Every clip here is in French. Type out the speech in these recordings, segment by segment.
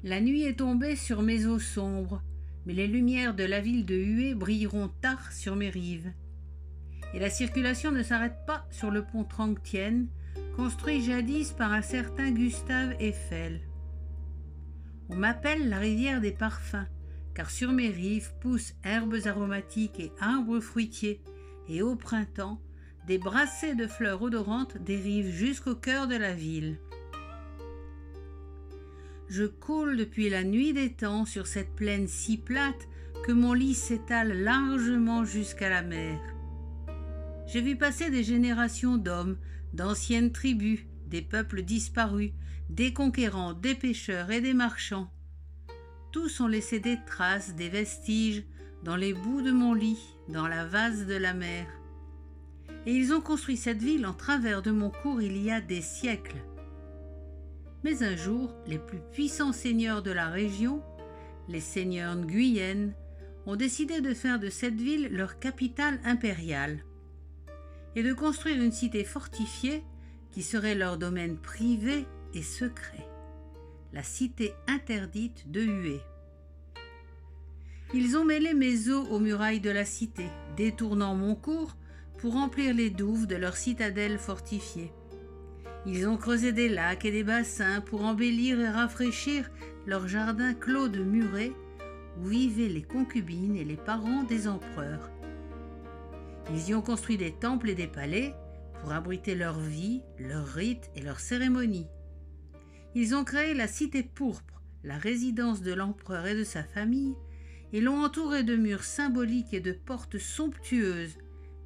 La nuit est tombée sur mes eaux sombres, mais les lumières de la ville de Hué brilleront tard sur mes rives. Et la circulation ne s'arrête pas sur le pont Trangtienne, construit jadis par un certain Gustave Eiffel. On m'appelle la rivière des parfums, car sur mes rives poussent herbes aromatiques et arbres fruitiers, et au printemps, des brassées de fleurs odorantes dérivent jusqu'au cœur de la ville. Je coule depuis la nuit des temps sur cette plaine si plate que mon lit s'étale largement jusqu'à la mer. J'ai vu passer des générations d'hommes, d'anciennes tribus, des peuples disparus, des conquérants, des pêcheurs et des marchands. Tous ont laissé des traces, des vestiges, dans les bouts de mon lit, dans la vase de la mer. Et ils ont construit cette ville en travers de mon cours il y a des siècles. Mais un jour, les plus puissants seigneurs de la région, les seigneurs Nguyens, ont décidé de faire de cette ville leur capitale impériale et de construire une cité fortifiée qui serait leur domaine privé et secret, la cité interdite de Hué. Ils ont mêlé mes eaux aux murailles de la cité, détournant mon cours pour remplir les douves de leur citadelle fortifiée. Ils ont creusé des lacs et des bassins pour embellir et rafraîchir leur jardin clos de murets où vivaient les concubines et les parents des empereurs. Ils y ont construit des temples et des palais pour abriter leur vie, leurs rites et leurs cérémonies. Ils ont créé la cité pourpre, la résidence de l'empereur et de sa famille, et l'ont entourée de murs symboliques et de portes somptueuses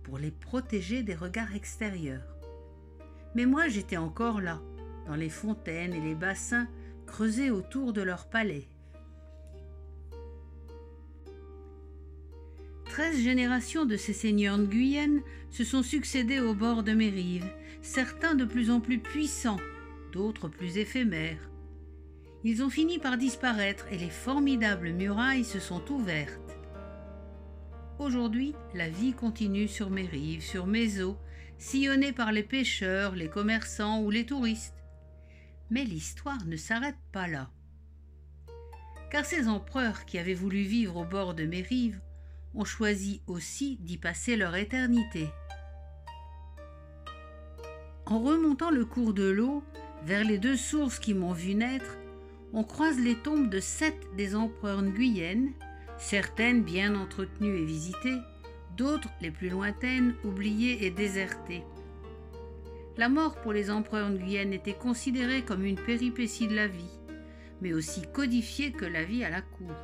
pour les protéger des regards extérieurs. Mais moi j'étais encore là, dans les fontaines et les bassins creusés autour de leur palais. 13 générations de ces seigneurs Nguyens se sont succédés au bord de mes rives, certains de plus en plus puissants, d'autres plus éphémères. Ils ont fini par disparaître et les formidables murailles se sont ouvertes. Aujourd'hui, la vie continue sur mes rives, sur mes eaux, sillonnée par les pêcheurs, les commerçants ou les touristes. Mais l'histoire ne s'arrête pas là. Car ces empereurs qui avaient voulu vivre au bord de mes rives ont choisi aussi d'y passer leur éternité. En remontant le cours de l'eau, vers les 2 sources qui m'ont vu naître, on croise les tombes de 7 des empereurs Nguyens, certaines bien entretenues et visitées, d'autres, les plus lointaines, oubliées et désertées. La mort pour les empereurs Nguyens était considérée comme une péripétie de la vie, mais aussi codifiée que la vie à la cour.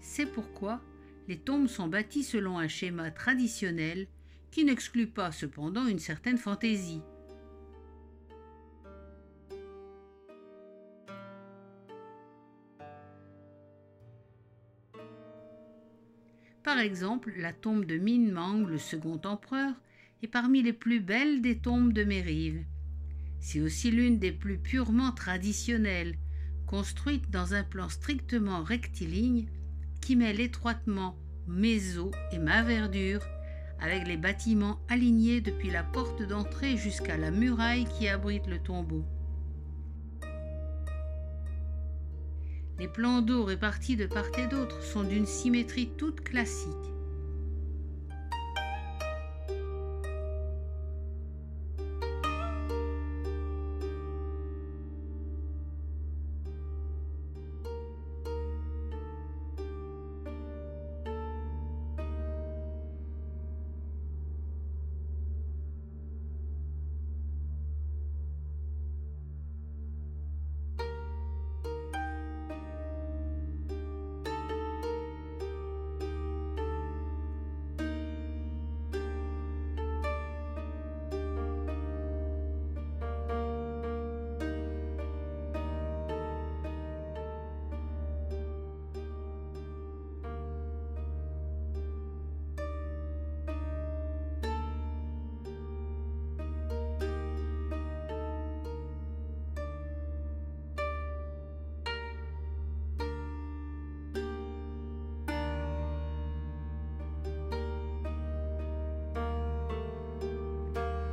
C'est pourquoi les tombes sont bâties selon un schéma traditionnel qui n'exclut pas cependant une certaine fantaisie. Par exemple, la tombe de Minh Mang, le second empereur, est parmi les plus belles des tombes de mes rives. C'est aussi l'une des plus purement traditionnelles, construite dans un plan strictement rectiligne qui mêle étroitement mes eaux et ma verdure avec les bâtiments alignés depuis la porte d'entrée jusqu'à la muraille qui abrite le tombeau. Les plans d'eau répartis de part et d'autre sont d'une symétrie toute classique.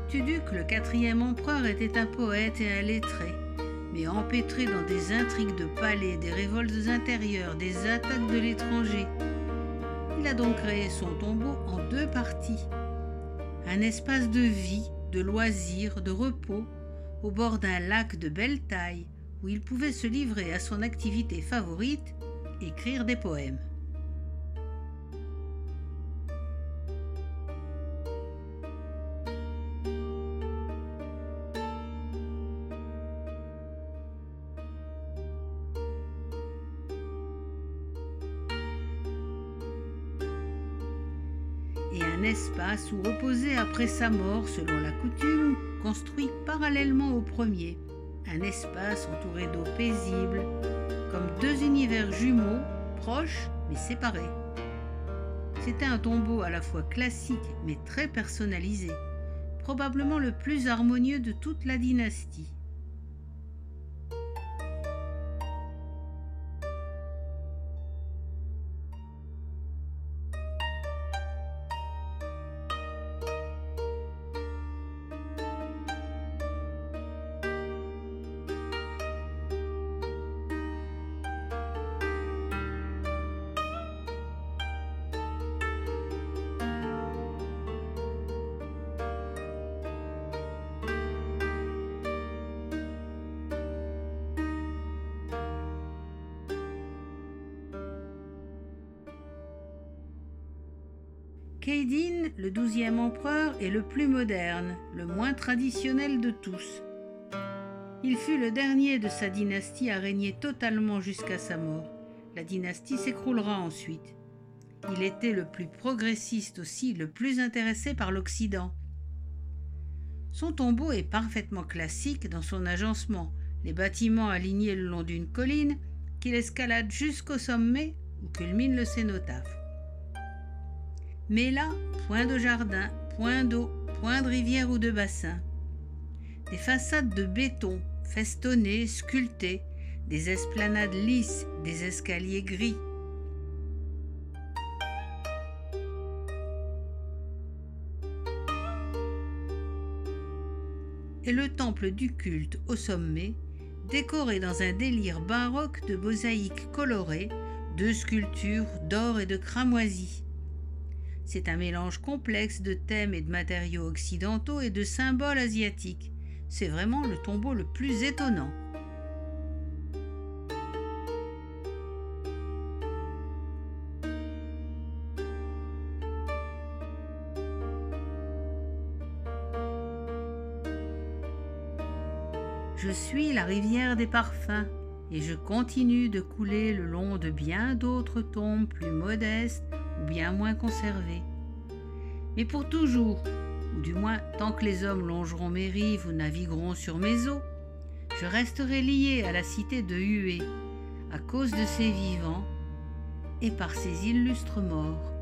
Tuduc, le 4e empereur, était un poète et un lettré, mais empêtré dans des intrigues de palais, des révoltes intérieures, des attaques de l'étranger. Il a donc créé son tombeau en 2 parties. Un espace de vie, de loisirs, de repos, au bord d'un lac de belle taille, où il pouvait se livrer à son activité favorite, écrire des poèmes. Et un espace où reposer après sa mort selon la coutume, construit parallèlement au premier, un espace entouré d'eau paisible, comme 2 univers jumeaux, proches mais séparés. C'était un tombeau à la fois classique mais très personnalisé, probablement le plus harmonieux de toute la dynastie. Keidin, le 12e empereur, est le plus moderne, le moins traditionnel de tous. Il fut le dernier de sa dynastie à régner totalement jusqu'à sa mort. La dynastie s'écroulera ensuite. Il était le plus progressiste aussi, le plus intéressé par l'Occident. Son tombeau est parfaitement classique dans son agencement, les bâtiments alignés le long d'une colline qu'il escalade jusqu'au sommet où culmine le cénotaphe. Mais là, point de jardin, point d'eau, point de rivière ou de bassin. Des façades de béton, festonnées, sculptées, des esplanades lisses, des escaliers gris. Et le temple du culte au sommet, décoré dans un délire baroque de mosaïques colorées, de sculptures d'or et de cramoisi. C'est un mélange complexe de thèmes et de matériaux occidentaux et de symboles asiatiques. C'est vraiment le tombeau le plus étonnant. Je suis la rivière des parfums et je continue de couler le long de bien d'autres tombes plus modestes ou bien moins conservées. Mais pour toujours, ou du moins tant que les hommes longeront mes rives ou navigueront sur mes eaux, je resterai lié à la cité de Hué, à cause de ses vivants et par ses illustres morts.